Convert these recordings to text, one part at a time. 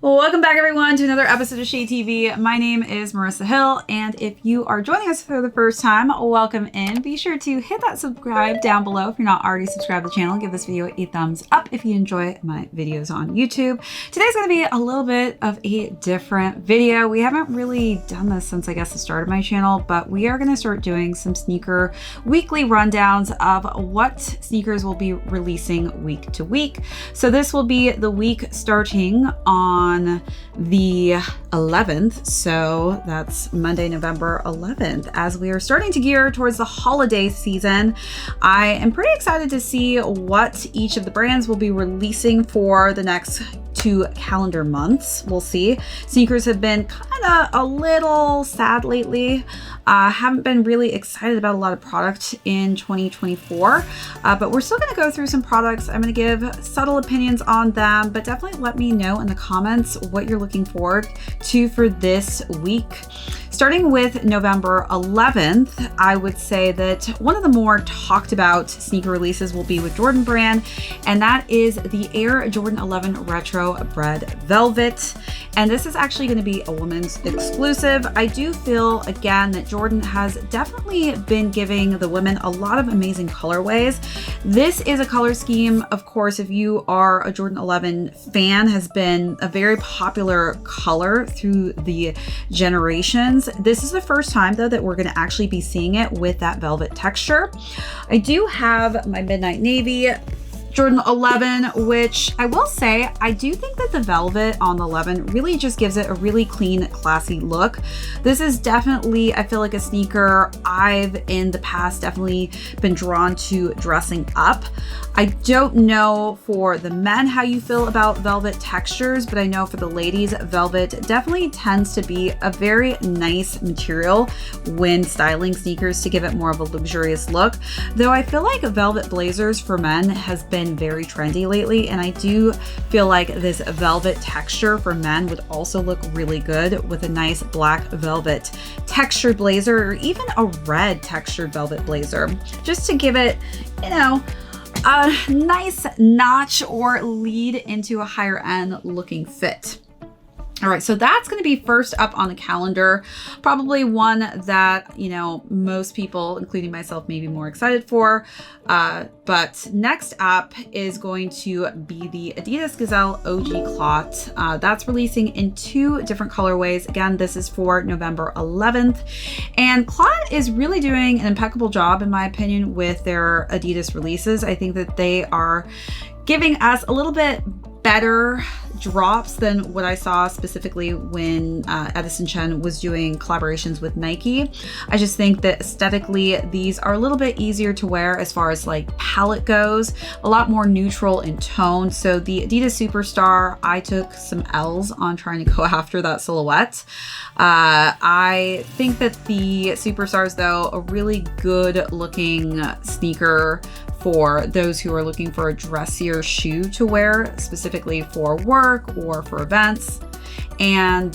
Welcome back everyone to another episode of ShadeTV. My name is Marissa Hill, and if you are joining us for the first time, welcome in. Be sure to hit that subscribe down below if you're not already subscribed to the channel. Give this video a thumbs up if you enjoy my videos on YouTube. Today's going to be a little bit of a different video. We haven't really done this since I guess the start of my channel, but we are going to start doing some sneaker weekly rundowns of what sneakers will be releasing week to week. So this will be the week starting on the 11th, so that's Monday, November 11th. As we are starting to gear towards the holiday season, I am pretty excited to see what each of the brands will be releasing for the next 2 calendar months. We'll see. Sneakers have been kind of a little sad lately. Haven't been really excited about a lot of product in 2024, but we're still going to go through some products. I'm going to give subtle opinions on them, but definitely let me know in the comments what you're looking forward to for this week. Starting with November 11th, I would say that one of the more talked about sneaker releases will be with Jordan brand, and that is the Air Jordan 11 Retro Bred Velvet. And this is actually going to be a women's exclusive. I do feel, again, that Jordan has definitely been giving the women a lot of amazing colorways. This is a color scheme, of course, if you are a Jordan 11 fan, has been a very popular color through the generations. This is the first time though that we're going to actually be seeing it with that velvet texture. I do have my Midnight Navy Jordan 11, which I will say, I do think that the velvet on the 11 really just gives it a really clean, classy look. This is definitely, I feel like, a sneaker I've in the past definitely been drawn to dressing up. I don't know for the men how you feel about velvet textures, but I know for the ladies, velvet definitely tends to be a very nice material when styling sneakers to give it more of a luxurious look. Though I feel like velvet blazers for men has been very trendy lately, and I do feel like this velvet texture for men would also look really good with a nice black velvet textured blazer, or even a red textured velvet blazer, just to give it, you know, a nice notch or lead into a higher end looking fit. All right, so that's going to be first up on the calendar. Probably one that, you know, most people, including myself, may be more excited for. But next up is going to be the Adidas Gazelle OG Clot. That's releasing in 2 different colorways. Again, this is for November 11th. And Clot is really doing an impeccable job, in my opinion, with their Adidas releases. I think that they are giving us a little bit better drops than what I saw specifically when Edison Chen was doing collaborations with Nike. I just think that aesthetically these are a little bit easier to wear as far as like palette goes, a lot more neutral in tone. So the Adidas Superstar, I took some L's on trying to go after that silhouette. I think that the Superstars, though, a really good looking sneaker for those who are looking for a dressier shoe to wear, specifically for work or for events. And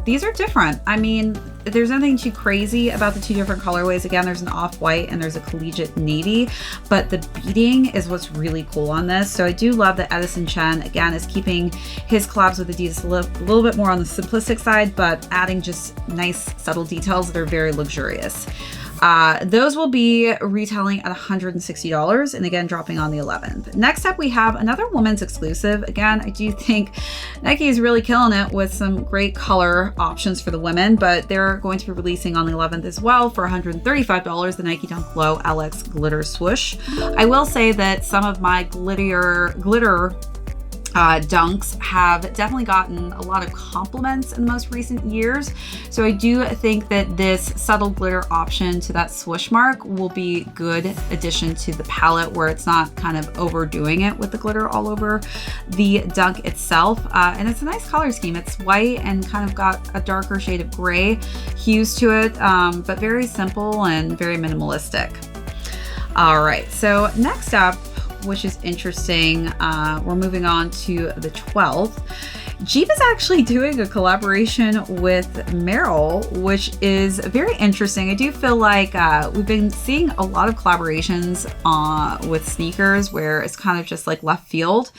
these are different. I mean, there's nothing too crazy about the 2 different colorways. Again, there's an off-white and there's a collegiate navy, but the beading is what's really cool on this. So I do love that Edison Chen, again, is keeping his collabs with Adidas a little bit more on the simplistic side, but adding just nice subtle details that are very luxurious. Those will be retailing at $160 and again dropping on the 11th. Next up, we have another women's exclusive. Again, I do think Nike is really killing it with some great color options for the women, but they're going to be releasing on the 11th as well for $135, the Nike Dunk Low LX Glitter Swoosh. I will say that some of my glitter dunks have definitely gotten a lot of compliments in the most recent years. So I do think that this subtle glitter option to that swoosh mark will be good addition to the palette, where it's not kind of overdoing it with the glitter all over the dunk itself. And it's a nice color scheme. It's white and kind of got a darker shade of gray hues to it, but very simple and very minimalistic. All right, so next up, which is interesting, we're moving on to the 12th. Jeep is actually doing a collaboration with Merrell, which is very interesting. I do feel like we've been seeing a lot of collaborations with sneakers where it's kind of just like left field,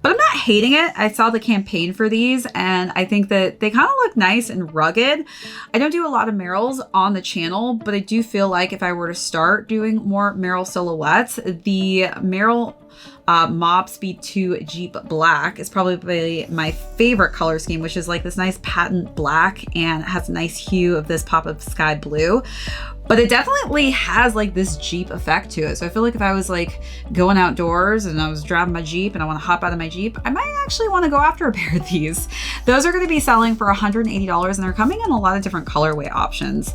but I'm not hating it. I saw the campaign for these and I think that they kind of look nice and rugged. I don't do a lot of Merrells on the channel, but I do feel like if I were to start doing more Merrell silhouettes, the Merrell Mob Speed 2 Jeep Black is probably my favorite color scheme, which is like this nice patent black and has a nice hue of this pop of sky blue. But it definitely has like this Jeep effect to it. So I feel like if I was like going outdoors and I was driving my Jeep and I want to hop out of my Jeep, I might actually want to go after a pair of these. Those are going to be selling for $180 and they're coming in a lot of different colorway options.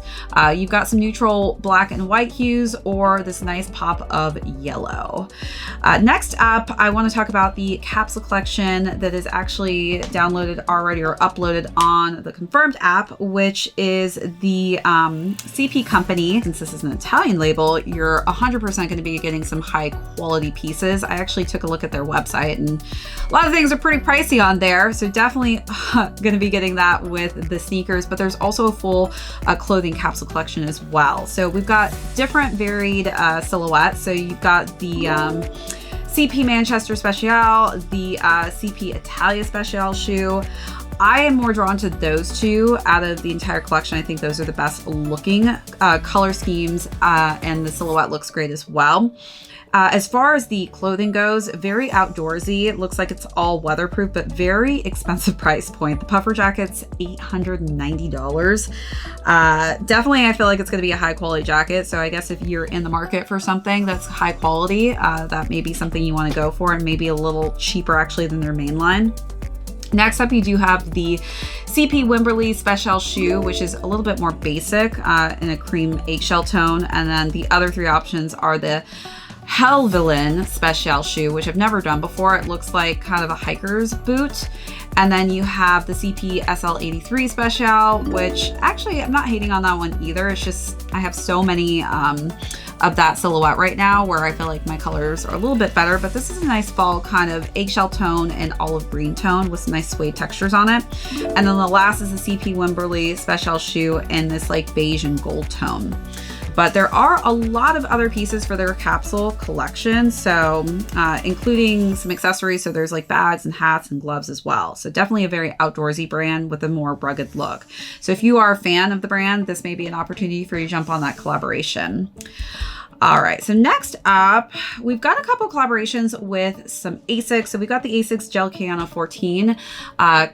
You've got some neutral black and white hues or this nice pop of yellow. Next up, I want to talk about the capsule collection that is actually downloaded already or uploaded on the Confirmed app, which is the CP company. Since this is an Italian label, you're 100% going to be getting some high quality pieces. I actually took a look at their website and a lot of things are pretty pricey on there. So definitely going to be getting that with the sneakers, but there's also a full clothing capsule collection as well. So we've got different varied silhouettes. So you've got the CP Manchester Special, the CP Italia Special shoe. I am more drawn to those two out of the entire collection. I think those are the best looking color schemes and the silhouette looks great as well. As far as the clothing goes, very outdoorsy. It looks like it's all weatherproof, but very expensive price point. The puffer jacket's $890. Definitely, I feel like it's going to be a high quality jacket. So I guess if you're in the market for something that's high quality, that may be something you want to go for and maybe a little cheaper actually than their main line. Next up, you do have the CP Wimberley Special shoe, which is a little bit more basic in a cream eggshell tone. And then the other three options are the Helvellyn Special shoe, which I've never done before. It looks like kind of a hiker's boot. And then you have the CP SL83 Special, which actually I'm not hating on that one either. It's just I have so many of that silhouette right now where I feel like my colors are a little bit better, but this is a nice fall kind of eggshell tone and olive green tone with some nice suede textures on it. And then the last is the CP Wimberley Special shoe in this like beige and gold tone. But there are a lot of other pieces for their capsule collection, so including some accessories. So there's like bags and hats and gloves as well. So definitely a very outdoorsy brand with a more rugged look. So if you are a fan of the brand, this may be an opportunity for you to jump on that collaboration. All right, so next up, we've got a couple collaborations with some ASICs. So we've got the ASICs Gel Kiana 14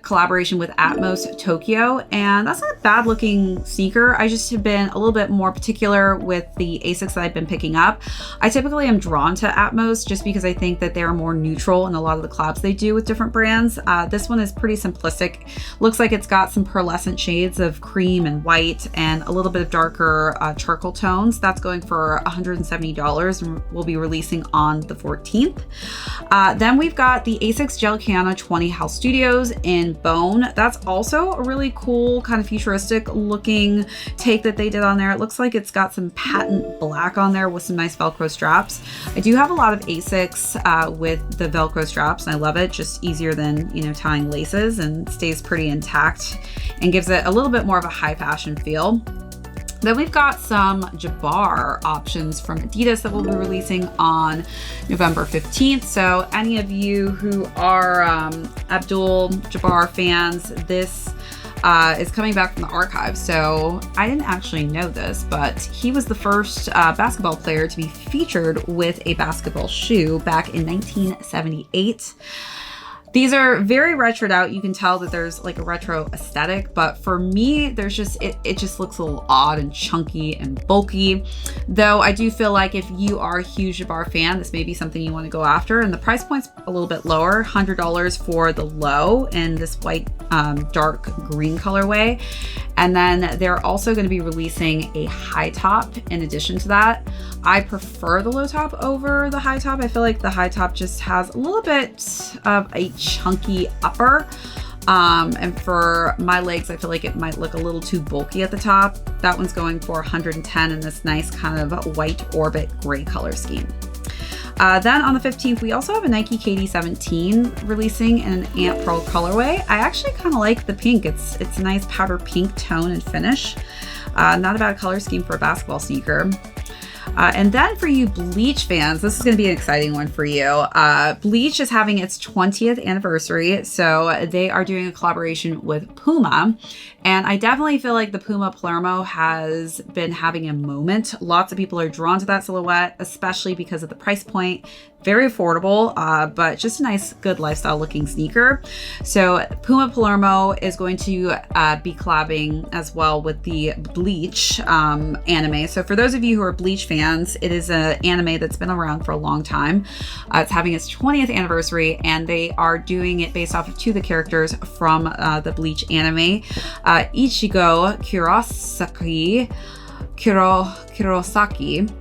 collaboration with Atmos Tokyo, and that's not a bad looking sneaker. I just have been a little bit more particular with the ASICs that I've been picking up. I typically am drawn to Atmos just because I think that they're more neutral in a lot of the collabs they do with different brands. This one is pretty simplistic. Looks like it's got some pearlescent shades of cream and white and a little bit of darker charcoal tones. That's going for $170 and we'll be releasing on the 14th. Then we've got the ASICS Gel Kiana 20 House Studios in bone. That's also a really cool kind of futuristic looking take that they did on there. It looks like it's got some patent black on there with some nice Velcro straps. I do have a lot of ASICs with the Velcro straps and I love it. Just easier than, you know, tying laces and stays pretty intact and gives it a little bit more of a high fashion feel. Then we've got some Jabbar options from Adidas that we'll be releasing on November 15th. So any of you who are Abdul Jabbar fans, this is coming back from the archives. So I didn't actually know this, but he was the first basketball player to be featured with a basketball shoe back in 1978. These are very retroed out. You can tell that there's like a retro aesthetic, but for me, there's just, it just looks a little odd and chunky and bulky. Though I do feel like if you are a huge Jabbar fan, this may be something you want to go after. And the price point's a little bit lower, $100 for the low in this white, dark green colorway. And then they're also going to be releasing a high top in addition to that. I prefer the low top over the high top. I feel like the high top just has a little bit of a chunky upper. And for my legs, I feel like it might look a little too bulky at the top. That one's going for $110 in this nice kind of white orbit gray color scheme. Then on the 15th, we also have a Nike KD17 releasing in an Ant Pearl colorway. I actually kind of like the pink. It's a nice powder pink tone and finish. Not a bad color scheme for a basketball sneaker. And then for you Bleach fans, this is going to be an exciting one for you. Bleach is having its 20th anniversary, so they are doing a collaboration with Puma. And I definitely feel like the Puma Palermo has been having a moment. Lots of people are drawn to that silhouette, especially because of the price point. Very affordable, but just a nice, good lifestyle looking sneaker. So Puma Palermo is going to be collabing as well with the Bleach anime. So for those of you who are Bleach fans, it is an anime that's been around for a long time. It's having its 20th anniversary, and they are doing it based off of two of the characters from the Bleach anime. Ichigo Kurosaki.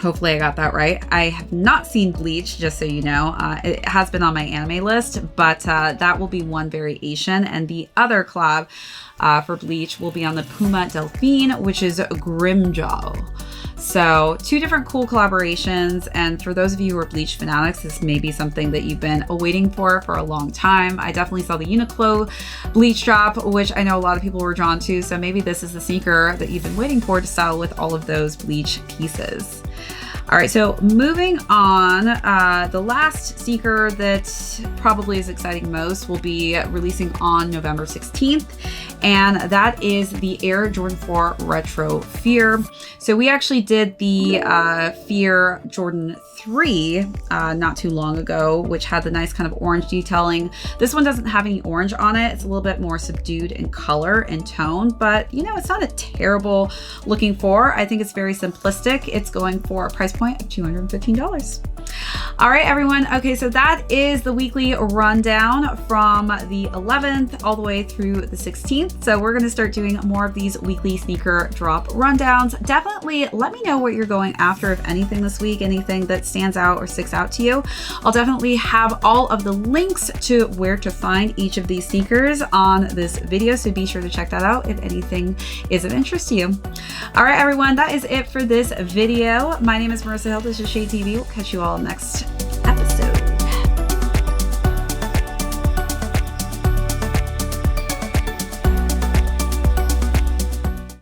Hopefully I got that right. I have not seen Bleach, just so you know. It has been on my anime list, but that will be one variation. And the other collab for Bleach will be on the Puma Delphine, which is Grimjaw. So two different cool collaborations. And for those of you who are Bleach fanatics, this may be something that you've been waiting for a long time. I definitely saw the Uniqlo Bleach drop, which I know a lot of people were drawn to. So maybe this is the sneaker that you've been waiting for to style with all of those Bleach pieces. All right, so moving on, the last sneaker that probably is exciting most will be releasing on November 16th, and that is the Air Jordan 4 Retro Fear. So we actually did the Fear Jordan 3 not too long ago, which had the nice kind of orange detailing. This one doesn't have any orange on it. It's a little bit more subdued in color and tone, but you know, it's not a terrible looking four. I think it's very simplistic. It's going for a price point of $215. All right, everyone. Okay, so that is the weekly rundown from the 11th all the way through the 16th. So we're going to start doing more of these weekly sneaker drop rundowns. Definitely let me know what you're going after, if anything this week, anything that stands out or sticks out to you. I'll definitely have all of the links to where to find each of these sneakers on this video, so be sure to check that out if anything is of interest to you. All right, everyone, that is it for this video. My name is Marissa Hill. This is ShadeTV. We'll catch you all next